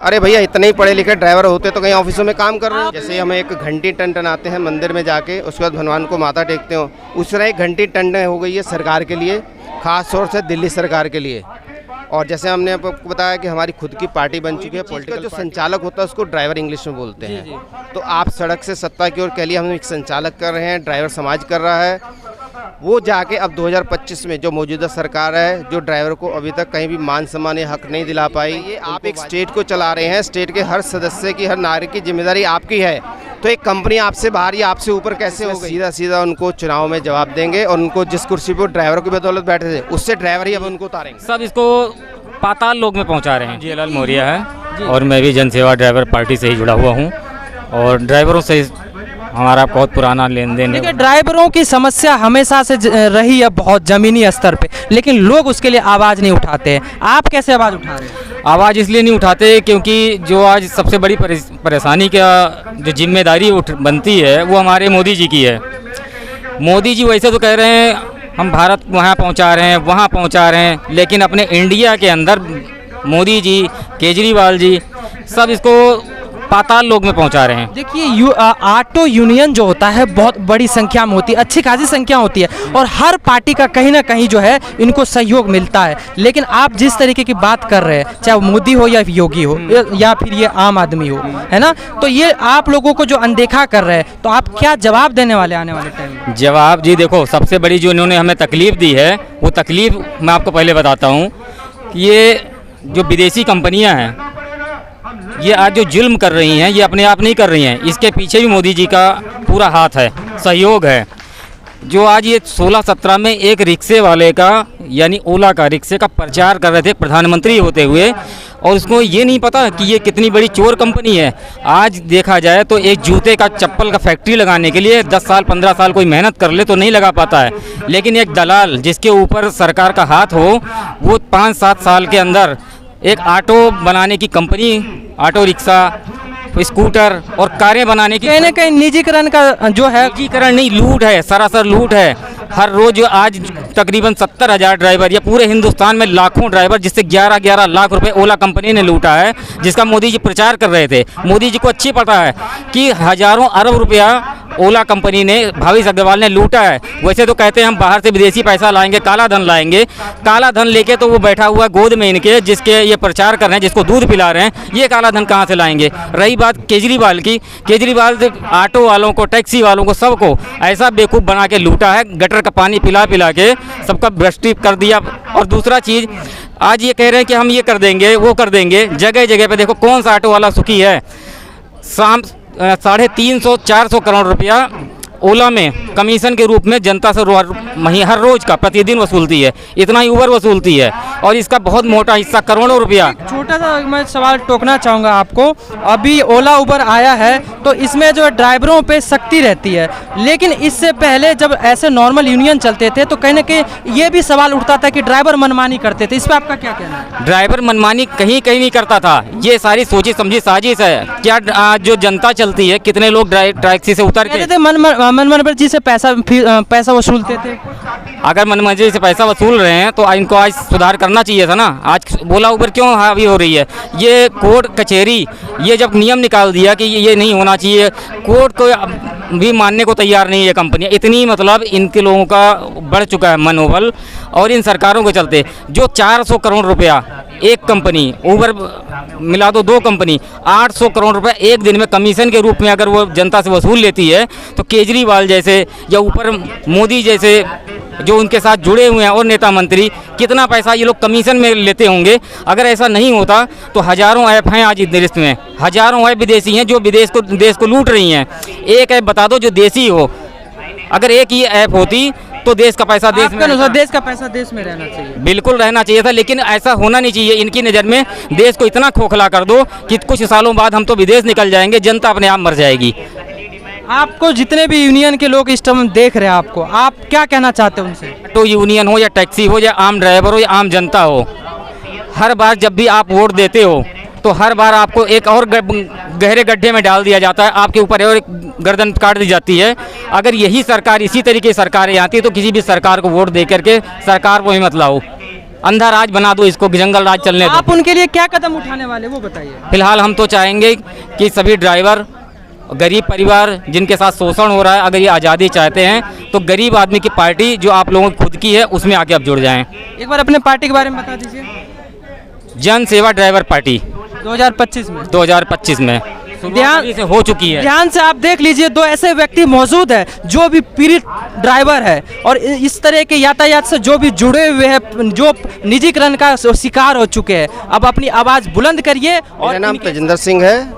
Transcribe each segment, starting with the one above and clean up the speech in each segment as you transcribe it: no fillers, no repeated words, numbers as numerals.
अरे भैया इतने ही पढ़े लिखे ड्राइवर होते तो कहीं ऑफिसों में काम कर रहे हैं। जैसे हमें एक घंटी टन आते हैं मंदिर में जाके, उसके बाद भगवान को माथा टेकते हो, उस तरह एक घंटी टन हो गई है सरकार के लिए, खास तौर से दिल्ली सरकार के लिए। और जैसे हमने आपको बताया कि हमारी खुद की पार्टी बन चुकी है, पॉलिटिकल जो संचालक होता है उसको ड्राइवर इंग्लिश में बोलते हैं। तो आप सड़क से सत्ता की ओर कह लिए हम एक संचालक कर रहे हैं, ड्राइवर समाज कर रहा है। वो जाके अब 2025 में जो मौजूदा सरकार है, जो ड्राइवर को अभी तक कहीं भी मान सम्मान या हक नहीं दिला पाई, ये आप एक स्टेट को चला रहे हैं, स्टेट के हर सदस्य की, हर नागरिक की जिम्मेदारी आपकी है। तो एक कंपनी आपसे बाहर या आपसे ऊपर कैसे हो गई? सीधा सीधा उनको चुनाव में जवाब देंगे और उनको जिस कुर्सी पर ड्राइवर की बदौलत बैठे थे, उससे ड्राइवर ही अब उनको उतारेंगे। सब इसको पाताल लोक में पहुंचा रहे हैं। जीलाल मौर्य है और मैं भी जनसेवा ड्राइवर पार्टी से ही जुड़ा हुआ हूं और ड्राइवरों से हमारा बहुत पुराना लेन देन है। देखिए, ड्राइवरों की समस्या हमेशा से रही है बहुत ज़मीनी स्तर पे, लेकिन लोग उसके लिए आवाज़ नहीं उठाते हैं। आप कैसे आवाज़ उठा रहे हैं? आवाज़ इसलिए नहीं उठाते क्योंकि जो आज सबसे बड़ी परेशानी का जो जिम्मेदारी बनती है वो हमारे मोदी जी की है। मोदी जी वैसे तो कह रहे हैं हम भारत वहाँ पहुँचा रहे हैं, वहाँ पहुँचा रहे हैं, लेकिन अपने इंडिया के अंदर मोदी जी, केजरीवाल जी सब इसको पाताल लोक में पहुंचा रहे हैं। देखिए, ऑटो यूनियन जो होता है बहुत बड़ी संख्या में होती है, अच्छी खासी संख्या होती है और हर पार्टी का कहीं ना कहीं जो है इनको सहयोग मिलता है। लेकिन आप जिस तरीके की बात कर रहे हैं, चाहे वो मोदी हो या योगी हो या फिर ये आम आदमी हो, है ना, तो ये आप लोगों को जो अनदेखा कर रहे हैं, तो आप क्या जवाब देने वाले आने वाले टाइम में? जवाब जी देखो, सबसे बड़ी जो इन्होंने हमें तकलीफ़ दी है वो तकलीफ़ मैं आपको पहले बताता हूँ। ये जो विदेशी कंपनियाँ हैं, ये आज जो जुल्म कर रही हैं, ये अपने आप नहीं कर रही हैं, इसके पीछे भी मोदी जी का पूरा हाथ है, सहयोग है। जो आज ये 16-17 में एक रिक्शे वाले का यानी ओला का रिक्शे का प्रचार कर रहे थे प्रधानमंत्री होते हुए, और उसको ये नहीं पता कि ये कितनी बड़ी चोर कंपनी है। आज देखा जाए तो एक जूते का चप्पल का फैक्ट्री लगाने के लिए 10 साल 15 साल कोई मेहनत कर ले तो नहीं लगा पाता है, लेकिन एक दलाल जिसके ऊपर सरकार का हाथ हो, वो 5-7 साल के अंदर एक ऑटो बनाने की कंपनी, ऑटो रिक्शा, स्कूटर और कारें बनाने की, कहीं ना कहीं निजीकरण का जो है, निजीकरण नहीं, लूट है, सरासर लूट है। हर रोज आज तकरीबन 70,000 ड्राइवर या पूरे हिंदुस्तान में लाखों ड्राइवर, जिससे 11-11 लाख रुपए ओला कंपनी ने लूटा है, जिसका मोदी जी प्रचार कर रहे थे। मोदी जी को अच्छी पता है कि हजारों अरब रुपया ओला कंपनी ने, भावेश अग्रवाल ने लूटा है। वैसे तो कहते हैं हम बाहर से विदेशी पैसा लाएंगे, काला धन लाएंगे, काला धन लेके तो वो बैठा हुआ गोद में इनके, जिसके ये प्रचार कर रहे हैं, जिसको दूध पिला रहे हैं, ये काला धन कहाँ से लाएंगे? रही बात केजरीवाल की, केजरीवाल से ऑटो वालों को, टैक्सी वालों को, सबको ऐसा बेवकूफ़ बना के लूटा है, गटर का पानी पिला पिला के सबका भ्रष्ट कर दिया। और दूसरा चीज़, आज ये कह रहे हैं कि हम ये कर देंगे, वो कर देंगे। जगह जगह पे देखो कौन सा ऑटो वाला सुखी है। 350-400 करोड़ रुपया ओला में कमीशन के रूप में जनता से हर रोज का प्रतिदिन वसूलती है, इतना ही उबर वसूलती है, और इसका बहुत मोटा हिस्सा करोड़ों रुपया। छोटा सा मैं सवाल टोकना चाहूँगा आपको। अभी ओला उबर आया है तो इसमें जो ड्राइवरों पे सख्ती रहती है, लेकिन इससे पहले जब ऐसे नॉर्मल यूनियन चलते थे तो कहीं ना कहीं ये भी सवाल उठता था कि ड्राइवर मनमानी करते थे। इस पर आपका क्या कहना है? ड्राइवर मनमानी कहीं कहीं नहीं करता था, ये सारी सोची समझी साजिश है। क्या जो जनता चलती है, कितने लोग टैक्सी से उतर के मनमर्जी से पैसा वसूलते थे? अगर मनमर्जी से पैसा वसूल रहे हैं तो इनको आज सुधार करना चाहिए था ना। आज ओला उबर क्यों हावी हो रही है? ये कोर्ट कचहरी, ये जब नियम निकाल दिया कि ये नहीं होना चाहिए, कोर्ट को भी मानने को तैयार नहीं है कंपनियां। इतनी मतलब इनके लोगों का बढ़ चुका है मनोबल, और इन सरकारों के चलते जो 400 करोड़ रुपया एक कंपनी, उबर मिला दो 2 कंपनी, 800 करोड़ रुपए एक दिन में कमीशन के रूप में अगर वो जनता से वसूल लेती है, तो केजरीवाल जैसे या ऊपर मोदी जैसे जो उनके साथ जुड़े हुए हैं और नेता मंत्री, कितना पैसा ये लोग कमीशन में लेते होंगे। अगर ऐसा नहीं होता तो हज़ारों ऐप हैं आज इस देश में, हज़ारों ऐप विदेशी हैं जो देश को लूट रही हैं। एक ऐप बता दो जो देसी हो। अगर एक ही ऐप होती तो देश का पैसा देश में, देश का पैसा देश में रहना चाहिए, बिल्कुल रहना चाहिए था, लेकिन ऐसा होना नहीं चाहिए। इनकी नज़र में देश को इतना खोखला कर दो कि कुछ सालों बाद हम तो विदेश निकल जाएंगे, जनता अपने आप मर जाएगी। आपको जितने भी यूनियन के लोग इस टाइम देख रहे हैं, आपको आप क्या कहना चाहते हैं उनसे? तो यूनियन हो या टैक्सी हो या आम ड्राइवर हो या आम जनता हो, हर बार जब भी आप वोट देते हो तो हर बार आपको एक और गहरे गड्ढे में डाल दिया जाता है, आपके ऊपर और एक गर्दन काट दी जाती है। अगर यही सरकार, इसी तरीके की सरकारें आती तो किसी भी सरकार को वोट दे करके सरकार को ही मत लाओ। अंधा राज बना दो इसको, जंगल राज चलने दो। आप उनके लिए क्या कदम उठाने वाले वो बताइए। फिलहाल हम तो चाहेंगे कि सभी ड्राइवर, गरीब परिवार जिनके साथ शोषण हो रहा है, अगर ये आज़ादी चाहते हैं तो गरीब आदमी की पार्टी जो आप लोगों की खुद की है उसमें आके आप जुड़ जाएं। एक बार अपने पार्टी के बारे में बता दीजिए। जन सेवा ड्राइवर पार्टी 2025 में 2025 में ध्यान से हो चुकी है। ध्यान से आप देख लीजिए, दो ऐसे व्यक्ति मौजूद है जो भी पीड़ित ड्राइवर है और इस तरह के यातायात से जो भी जुड़े हुए हैं, जो निजीकरण का शिकार हो चुके हैं, अब अपनी आवाज़ बुलंद करिए। और मेरा नाम तेजिंदर सिंह है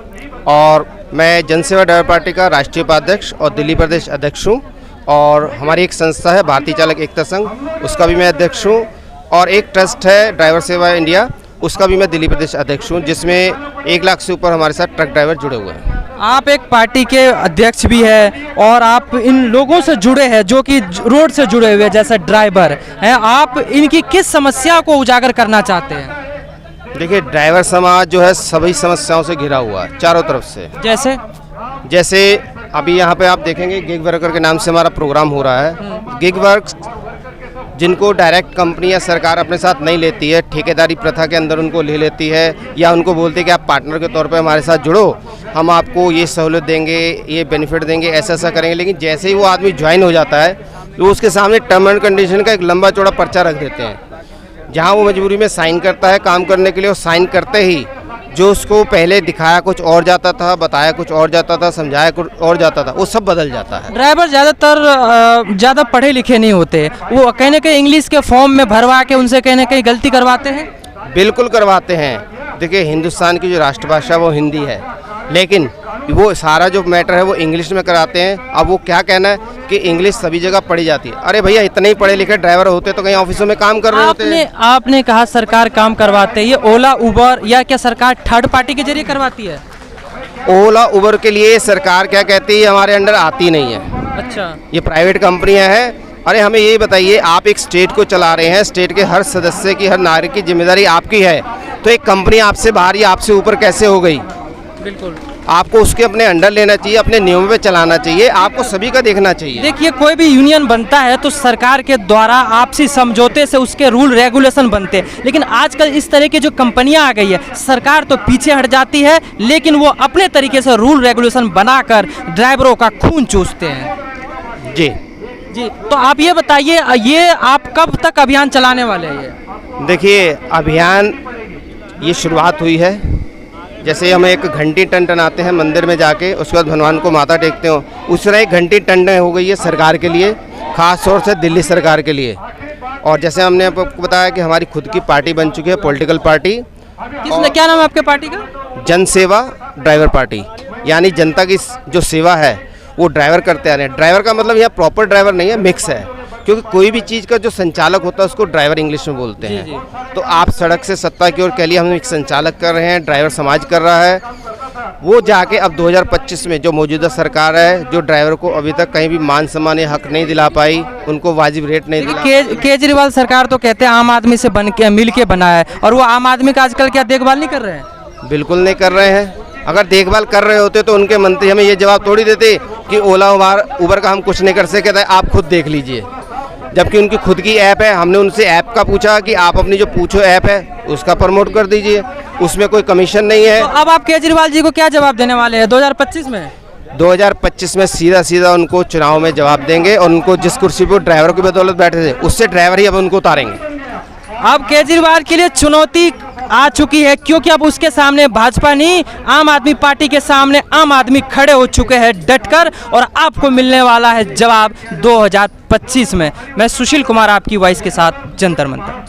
और मैं जनसेवा ड्राइवर पार्टी का राष्ट्रीय उपाध्यक्ष और दिल्ली प्रदेश अध्यक्ष हूँ। और हमारी एक संस्था है भारतीय चालक एकता संघ, उसका भी मैं अध्यक्ष हूँ। और एक ट्रस्ट है ड्राइवर सेवा इंडिया, उसका भी मैं दिल्ली प्रदेश अध्यक्ष हूँ, जिसमें 1 लाख से ऊपर हमारे साथ ट्रक ड्राइवर जुड़े हुए हैं। आप एक पार्टी के अध्यक्ष भी है और आप इन लोगों से जुड़े हैं जो कि रोड से जुड़े हुए हैं, जैसे ड्राइवर हैं। आप इनकी किस समस्या को उजागर करना चाहते हैं? देखिए, ड्राइवर समाज जो है सभी समस्याओं से घिरा हुआ है चारों तरफ से। जैसे अभी यहाँ पे आप देखेंगे गिग वर्कर के नाम से हमारा प्रोग्राम हो रहा है। गिग वर्क जिनको डायरेक्ट कंपनी या सरकार अपने साथ नहीं लेती है, ठेकेदारी प्रथा के अंदर उनको ले लेती है या उनको बोलते हैं कि आप पार्टनर के तौर पे हमारे साथ जुड़ो, हम आपको ये सहूलत देंगे, ये बेनिफिट देंगे, ऐसा ऐसा करेंगे। लेकिन जैसे ही वो आदमी ज्वाइन हो जाता है तो उसके सामने टर्म एंड कंडीशन का एक लंबा चौड़ा पर्चा रख देते हैं, जहाँ वो मजबूरी में साइन करता है काम करने के लिए। और साइन करते ही जो उसको पहले दिखाया कुछ और जाता था, बताया कुछ और जाता था, समझाया कुछ और जाता था, वो सब बदल जाता है। ड्राइवर ज़्यादातर ज़्यादा पढ़े लिखे नहीं होते, वो कहीं ना कहीं इंग्लिश के फॉर्म में भरवा के उनसे कहीं ना कहीं गलती करवाते हैं। बिल्कुल करवाते हैं। देखिए, हिंदुस्तान की जो राष्ट्रभाषा वो हिंदी है, लेकिन वो सारा जो मैटर है वो इंग्लिश में कराते हैं। अब वो क्या कहना है कि इंग्लिश सभी जगह पढ़ी जाती है। अरे भैया, इतने ही पढ़े लिखे ड्राइवर होते तो कहीं ऑफिसों में काम कर रहे होते। आपने कहा सरकार काम करवाते है, ये ओला उबर या क्या सरकार थर्ड पार्टी के जरिए करवाती है? ओला उबर के लिए सरकार क्या कहती है, हमारे अंडर आती नहीं है। अच्छा, ये प्राइवेट कंपनियां हैं। अरे हमें यही बताइए, आप एक स्टेट को चला रहे हैं, स्टेट के हर सदस्य की, हर नागरिक की जिम्मेदारी आपकी है, तो एक कंपनी आपसे बाहर या आपसे ऊपर कैसे हो गई? बिल्कुल आपको उसके अपने अंडर लेना चाहिए, अपने नियमों पे चलाना चाहिए, आपको सभी का देखना चाहिए। देखिए, कोई भी यूनियन बनता है तो सरकार के द्वारा आपसी समझौते से उसके रूल रेगुलेशन बनते हैं, लेकिन आजकल इस तरह की जो कंपनियां आ गई है, सरकार तो पीछे हट जाती है, लेकिन वो अपने तरीके से रूल रेगुलेशन बनाकर ड्राइवरों का खून चूसते हैं। जी जी, तो आप ये बताइए, ये आप कब तक अभियान चलाने वाले हैं? ये देखिए, अभियान ये शुरुआत हुई है। जैसे हम एक घंटी टंटनाते हैं मंदिर में जाके, उसके बाद भगवान को माथा टेकते हो, उस तरह एक घंटी टंटन हो गई है सरकार के लिए, ख़ास तौर से दिल्ली सरकार के लिए। और जैसे हमने आपको बताया कि हमारी खुद की पार्टी बन चुकी है, पॉलिटिकल पार्टी। किसने, क्या नाम है आपके पार्टी का? जन सेवा ड्राइवर पार्टी, यानी जनता की जो सेवा है वो ड्राइवर करते आ रहे हैं। ड्राइवर का मतलब यहाँ प्रॉपर ड्राइवर नहीं है, मिक्स है, क्योंकि कोई भी चीज़ का जो संचालक होता है उसको ड्राइवर इंग्लिश में बोलते हैं। जी। तो आप सड़क से सत्ता की ओर के लिए हम एक संचालक कर रहे हैं, ड्राइवर समाज कर रहा है। वो जाके अब 2025 में जो मौजूदा सरकार है, जो ड्राइवर को अभी तक कहीं भी मान सम्मान या हक नहीं दिला पाई, उनको वाजिब रेट नहीं दिला। केजरीवाल सरकार तो कहते हैं आम आदमी से बन के मिल के बना है, और वो आम आदमी का आजकल क्या देखभाल नहीं कर रहे हैं? बिल्कुल नहीं कर रहे हैं। अगर देखभाल कर रहे होते तो उनके मंत्री हमें ये जवाब थोड़ी देते कि ओला उबर का हम कुछ नहीं कर सकते, आप खुद देख लीजिए। जबकि उनकी खुद की ऐप है। हमने उनसे ऐप का पूछा कि आप अपनी जो पूछो ऐप है उसका प्रमोट कर दीजिए, उसमें कोई कमीशन नहीं है। तो अब आप केजरीवाल जी को क्या जवाब देने वाले हैं 2025 में? 2025 में सीधा सीधा उनको चुनाव में जवाब देंगे, और उनको जिस कुर्सी पर ड्राइवर की बदौलत बैठे थे उससे ड्राइवर ही अब उनको उतारेंगे। अब केजरीवाल के लिए चुनौती आ चुकी है, क्योंकि अब उसके सामने भाजपा नहीं, आम आदमी पार्टी के सामने आम आदमी खड़े हो चुके हैं डटकर, और आपको मिलने वाला है जवाब 2025 में। मैं सुशील कुमार आपकी वॉइस के साथ, जंतर मंतर।